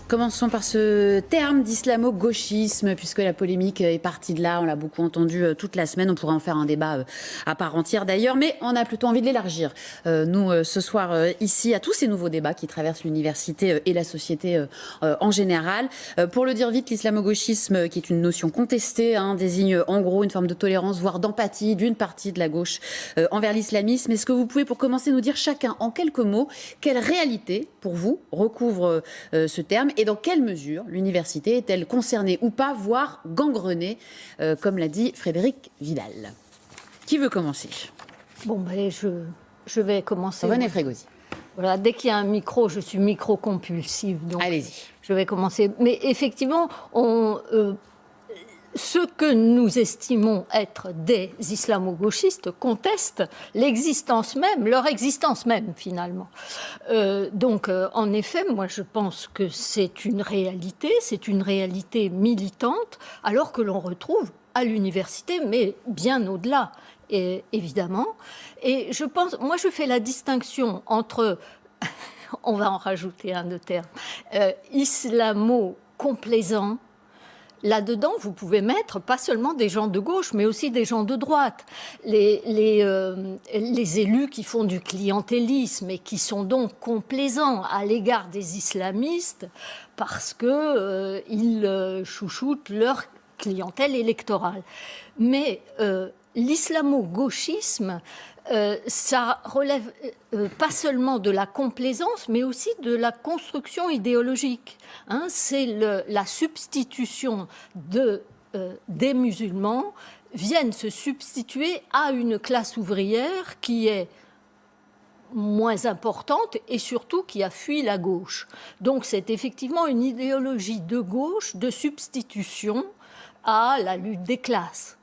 Commençons par ce terme d'islamo-gauchisme, puisque la polémique est partie de là. On l'a beaucoup entendu toute la semaine. On pourrait en faire un débat à part entière d'ailleurs, mais on a plutôt envie de l'élargir. Nous, ce soir, ici, à tous ces nouveaux débats qui traversent l'université et la société en général. Pour le dire vite, l'islamo-gauchisme, qui est une notion contestée, désigne en gros une forme de tolérance, voire d'empathie d'une partie de la gauche envers l'islamisme. Est-ce que vous pouvez, pour commencer, nous dire chacun en quelques mots, quelle réalité, pour vous, recouvre ce terme et dans quelle mesure l'université est-elle concernée ou pas, voire gangrenée, comme l'a dit Frédérique Vidal. Qui veut commencer? Bon, ben, je vais commencer. René Frégosi. Voilà, dès qu'il y a un micro, je suis micro-compulsive. Allez-y. Je vais commencer. Mais effectivement, ceux que nous estimons être des islamo-gauchistes contestent l'existence même, leur existence même finalement. En effet, moi je pense que c'est une réalité militante, alors que l'on retrouve à l'université, mais bien au-delà, évidemment. Et je pense, moi je fais la distinction entre, on va en rajouter un de terme, islamo-complaisant. Là-dedans, vous pouvez mettre pas seulement des gens de gauche, mais aussi des gens de droite. Les élus qui font du clientélisme et qui sont donc complaisants à l'égard des islamistes parce qu'ils chouchoutent leur clientèle électorale. Mais l'islamo-gauchisme, ça relève pas seulement de la complaisance, mais aussi de la construction idéologique. C'est la substitution des musulmans viennent se substituer à une classe ouvrière qui est moins importante et surtout qui a fui la gauche. Donc c'est effectivement une idéologie de gauche de substitution à la lutte des classes.